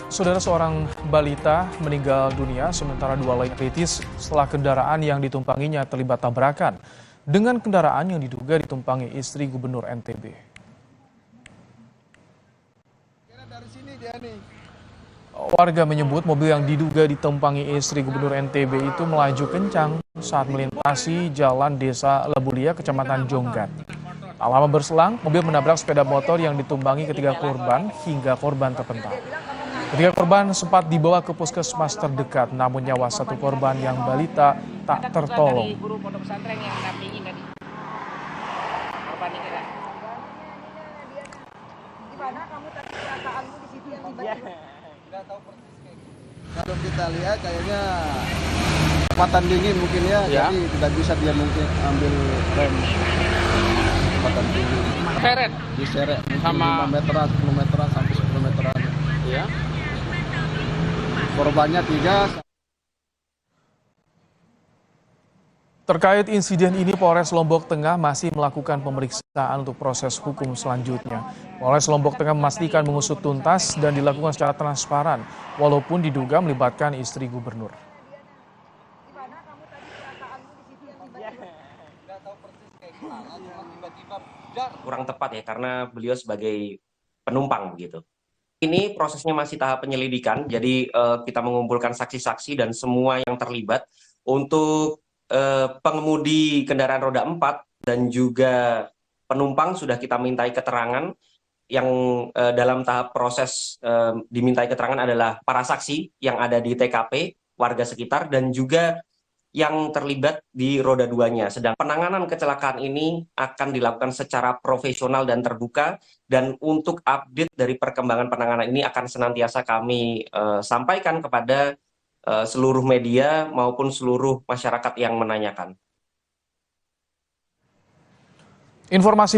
Saudara, seorang balita meninggal dunia sementara dua lain kritis setelah kendaraan yang ditumpanginya terlibat tabrakan dengan kendaraan yang diduga ditumpangi istri Gubernur NTB. Warga menyebut mobil yang diduga ditumpangi istri Gubernur NTB itu melaju kencang saat melintasi jalan Desa Lebulia, Kecamatan Jonggat. Tak lama berselang, mobil menabrak sepeda motor yang ditumpangi ketiga korban hingga korban terpental. Ketiga korban sempat dibawa ke puskesmas terdekat, namun nyawa satu korban yang balita tak tertolong. Kalau kita lihat kayaknya kecepatan dingin mungkin ya, jadi tidak bisa dia mungkin ambil rem kecepatan dingin. Diseret sama 5 meteran, 10 meteran sampai 10 meteran. Ya. Korbannya 3. Terkait insiden ini, Polres Lombok Tengah masih melakukan pemeriksaan untuk proses hukum selanjutnya. Polres Lombok Tengah memastikan mengusut tuntas dan dilakukan secara transparan, walaupun diduga melibatkan istri gubernur. Kurang tepat ya, karena beliau sebagai penumpang begitu. Ini prosesnya masih tahap penyelidikan, jadi kita mengumpulkan saksi-saksi dan semua yang terlibat untuk pengemudi kendaraan roda 4 dan juga penumpang sudah kita mintai keterangan. Yang dalam tahap proses dimintai keterangan adalah para saksi yang ada di TKP, warga sekitar, dan juga yang terlibat di roda 2-nya. Sedang penanganan kecelakaan ini akan dilakukan secara profesional dan terbuka, dan untuk update dari perkembangan penanganan ini akan senantiasa kami sampaikan kepada seluruh media maupun seluruh masyarakat yang menanyakan. Informasi